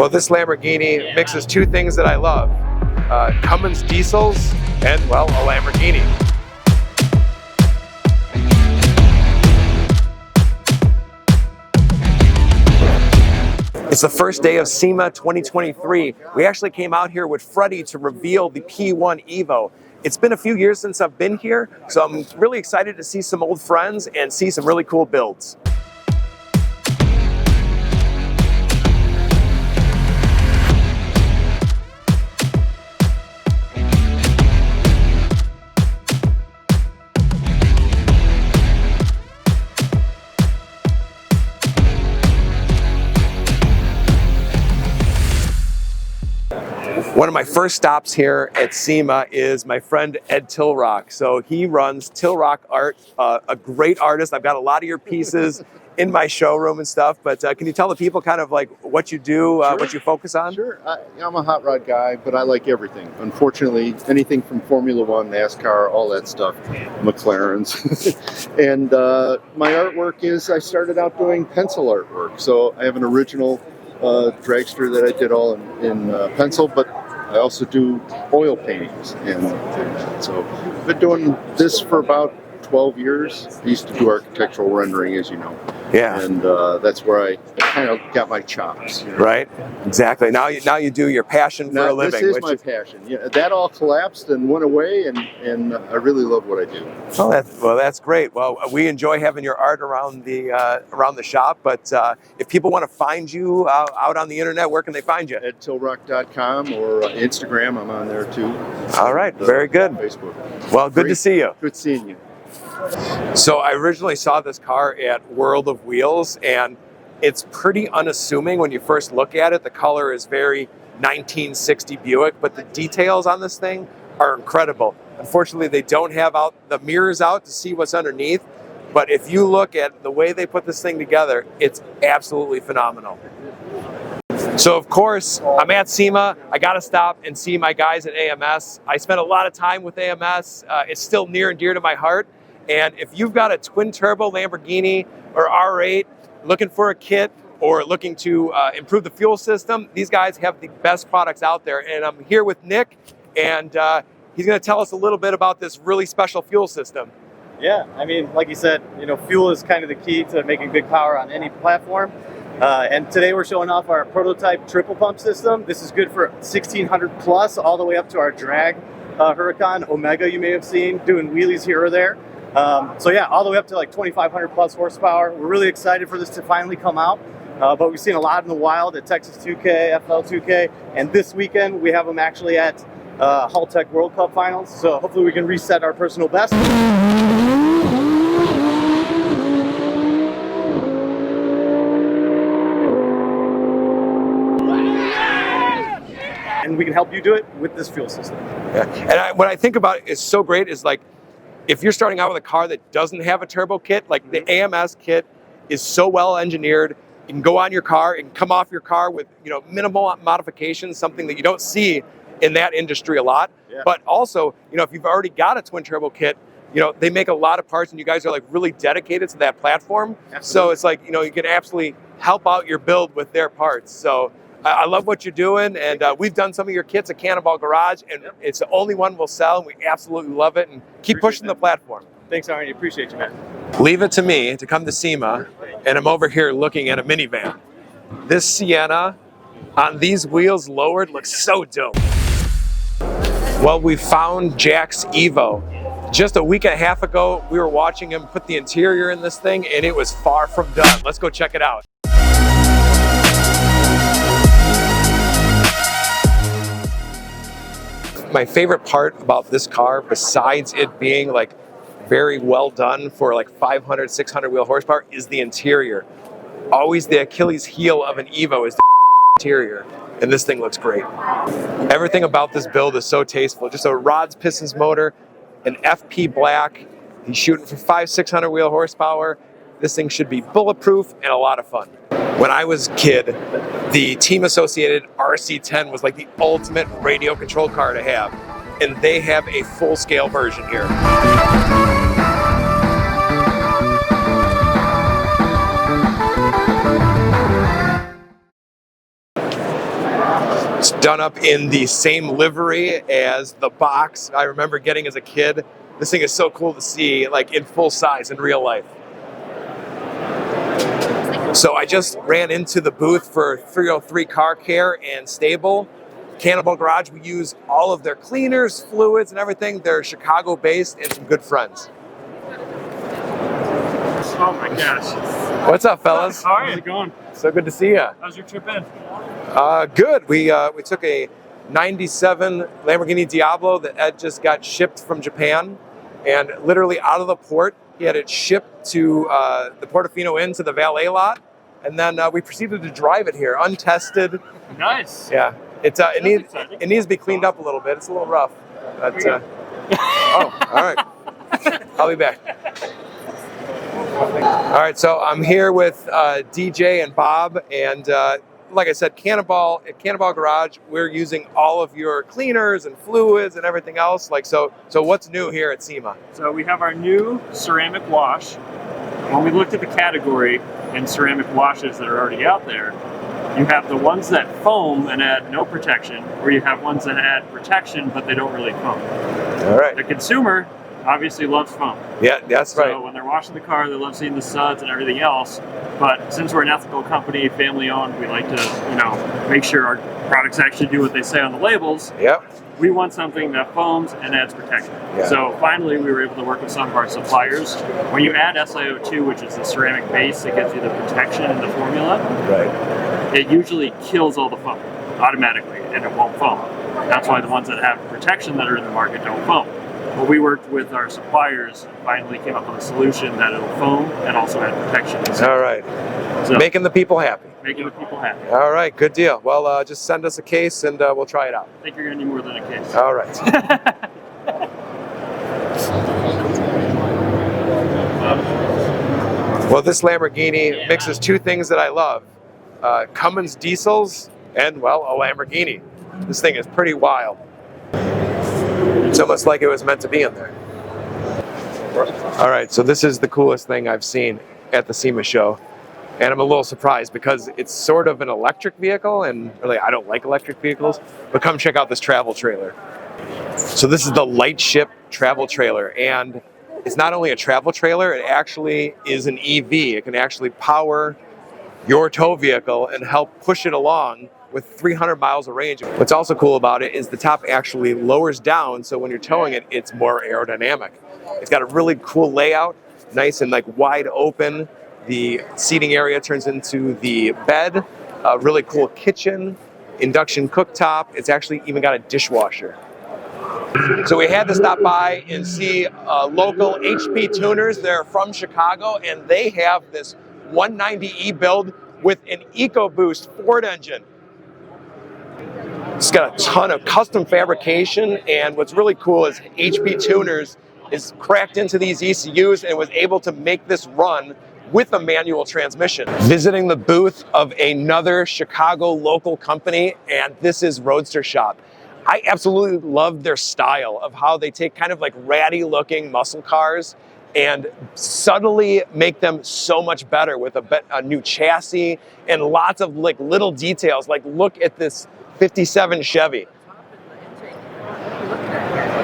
Well, this Lamborghini mixes two things that I love. Cummins diesels and, well, a Lamborghini. It's the first day of SEMA 2023. We actually came out here with Freddie to reveal the P1 Evo. It's been a few years since I've been here, so I'm really excited to see some old friends and see some really cool builds. One of my first stops here at SEMA is my friend Ed Tilrock. So he runs Tilrock Art, a great artist. I've got a lot of your pieces in my showroom and stuff, but can you tell the people kind of like what you do, Sure. what you focus on? Sure. I'm a hot rod guy, but I like everything. Unfortunately, anything from Formula One, NASCAR, all that stuff, McLaren's. And my artwork is, I started out doing pencil artwork. So I have an original dragster that I did all in pencil, but I also do oil paintings. And so I've been doing this for about 12 years. I used to do architectural rendering, as you know. Yeah. And that's where I kind of got my chops. You know? Right. Exactly. Now you do your passion for a living. This is my passion. Yeah, that all collapsed and went away, and I really love what I do. Oh, that's great. Well, we enjoy having your art around the shop. But if people want to find you out on the internet, where can they find you? At tilrock.com or Instagram. I'm on there too. All right. Very good. Facebook. Well, good to see you. Good seeing you. So I originally saw this car at World of Wheels, and it's pretty unassuming when you first look at it. The color is very 1960 Buick, but the details on this thing are incredible. Unfortunately, they don't have the mirrors out to see what's underneath, but if you look at the way they put this thing together, it's absolutely phenomenal. So of course, I'm at SEMA. I got to stop and see my guys at AMS. I spent a lot of time with AMS. It's still near and dear to my heart. And if you've got a twin turbo Lamborghini or R8 looking for a kit or looking to improve the fuel system, these guys have the best products out there. And I'm here with Nick, and he's going to tell us a little bit about this really special fuel system. Yeah, I mean, like you said, fuel is kind of the key to making big power on any platform. And today we're showing off our prototype triple pump system. This is good for 1600 plus, all the way up to our drag Huracan Omega you may have seen, doing wheelies here or there. So yeah, all the way up to like 2,500 plus horsepower. We're really excited for this to finally come out. But we've seen a lot in the wild at Texas 2K, FL 2K, and this weekend we have them actually at Hull Tech World Cup Finals. So hopefully we can reset our personal best. And we can help you do it with this fuel system. Yeah. And what I think about it is so great is like, if you're starting out with a car that doesn't have a turbo kit, like the AMS kit is so well engineered. You can go on your car and come off your car with minimal modifications, something that you don't see in that industry a lot. Yeah. But also, if you've already got a twin turbo kit, they make a lot of parts, and you guys are like really dedicated to that platform. Absolutely. So it's like you can absolutely help out your build with their parts. So I love what you're doing, and we've done some of your kits at Cannonball Garage, and it's the only one we'll sell, and we absolutely love it, and keep pushing the platform. Thanks, Arne. Appreciate you, man. Leave it to me to come to SEMA, and I'm over here looking at a minivan. This Sienna on these wheels lowered looks so dope. Well, we found Jack's Evo. Just a week and a half ago, we were watching him put the interior in this thing, and it was far from done. Let's go check it out. My favorite part about this car, besides it being like very well done for like 500, 600 wheel horsepower, is the interior. Always the Achilles heel of an Evo is the interior, and this thing looks great. Everything about this build is so tasteful. Just a rods, pistons motor, an FP black. He's shooting for 500, 600 wheel horsepower. This thing should be bulletproof and a lot of fun. When I was a kid, the team associated RC10 was like the ultimate radio controlled car to have. And they have a full scale version here. It's done up in the same livery as the box I remember getting as a kid. This thing is so cool to see, like in full size in real life. So I just ran into the booth for 303 Car Care and Stable. Cannonball Garage, we use all of their cleaners, fluids, and everything. They're Chicago-based and some good friends. Oh my gosh. What's up, fellas? How are you? How's it going? So good to see you. How's your trip in? Good. We took a 97 Lamborghini Diablo that Ed just got shipped from Japan, and literally out of the port, he had it shipped to the Portofino Inn to the valet lot, and then we proceeded to drive it here, untested. Nice. Yeah, it needs to be cleaned up a little bit. It's a little rough. But, oh, all right. I'll be back. All right, so I'm here with DJ and Bob, and like I said, Cannonball Garage, we're using all of your cleaners and fluids and everything else. Like, so what's new here at SEMA? So we have our new ceramic wash. When we looked at the category in ceramic washes that are already out there, you have the ones that foam and add no protection, or you have ones that add protection but they don't really foam. All right. The consumer obviously loves foam. Yeah, that's right. So when they're washing the car, they love seeing the suds and everything else. But since we're an ethical company, family owned, we like to, make sure our products actually do what they say on the labels. Yep. We want something that foams and adds protection. Yeah. So finally, we were able to work with some of our suppliers. When you add SiO2, which is the ceramic base that gives you the protection in the formula, Right. it usually kills all the foam automatically, and it won't foam. That's why the ones that have protection that are in the market don't foam. But we worked with our suppliers and finally came up with a solution that it'll foam and also add protection. All right. So, Making the people happy. making the people happy. All right, good deal. Well, just send us a case and we'll try it out. I think you're going to need more than a case. All right. Well, this Lamborghini mixes two things that I love. Cummins diesels and, well, a Lamborghini. This thing is pretty wild. It's almost like it was meant to be in there. All right, so this is the coolest thing I've seen at the SEMA show. And I'm a little surprised because it's sort of an electric vehicle, and really I don't like electric vehicles, but come check out this travel trailer. So this is the Lightship travel trailer, and it's not only a travel trailer, it actually is an EV. It can actually power your tow vehicle and help push it along with 300 miles of range. What's also cool about it is the top actually lowers down, so when you're towing it, it's more aerodynamic. It's got a really cool layout, nice and like wide open. The seating area turns into the bed, a really cool kitchen, induction cooktop. It's actually even got a dishwasher. So we had to stop by and see local HP tuners. They're from Chicago, and they have this 190E build with an EcoBoost Ford engine. It's got a ton of custom fabrication, and what's really cool is HP Tuners is cracked into these ECUs and was able to make this run with a manual transmission. Visiting the booth of another Chicago local company, and this is Roadster Shop. I absolutely love their style of how they take kind of like ratty looking muscle cars and subtly make them so much better with a new chassis and lots of like little details. Like look at this 57 Chevy.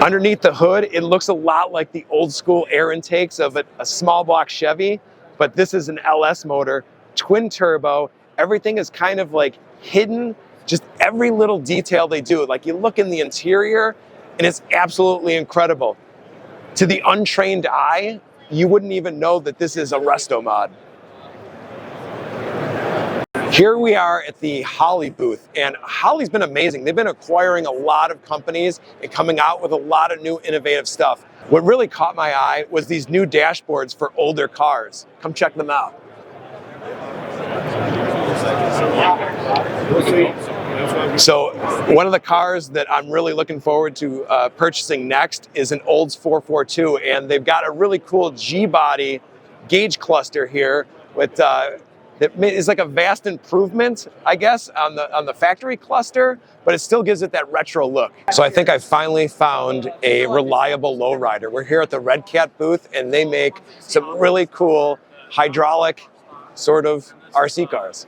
Underneath the hood, it looks a lot like the old school air intakes of a small block Chevy, but this is an LS motor, twin turbo. Everything is kind of like hidden, just every little detail they do. Like you look in the interior and it's absolutely incredible. To the untrained eye, you wouldn't even know that this is a resto mod. Here we are at the Holley booth, and Holley's been amazing. They've been acquiring a lot of companies and coming out with a lot of new innovative stuff. What really caught my eye was these new dashboards for older cars. Come check them out. So one of the cars that I'm really looking forward to purchasing next is an Olds 442, and they've got a really cool G-body gauge cluster here with that is like a vast improvement, I guess, on the factory cluster, but it still gives it that retro look. So I think I finally found a reliable lowrider. We're here at the Red Cat booth, and they make some really cool hydraulic sort of RC cars.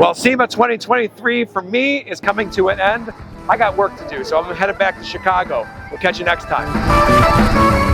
Well, SEMA 2023 for me is coming to an end. I got work to do, so I'm headed back to Chicago. We'll catch you next time.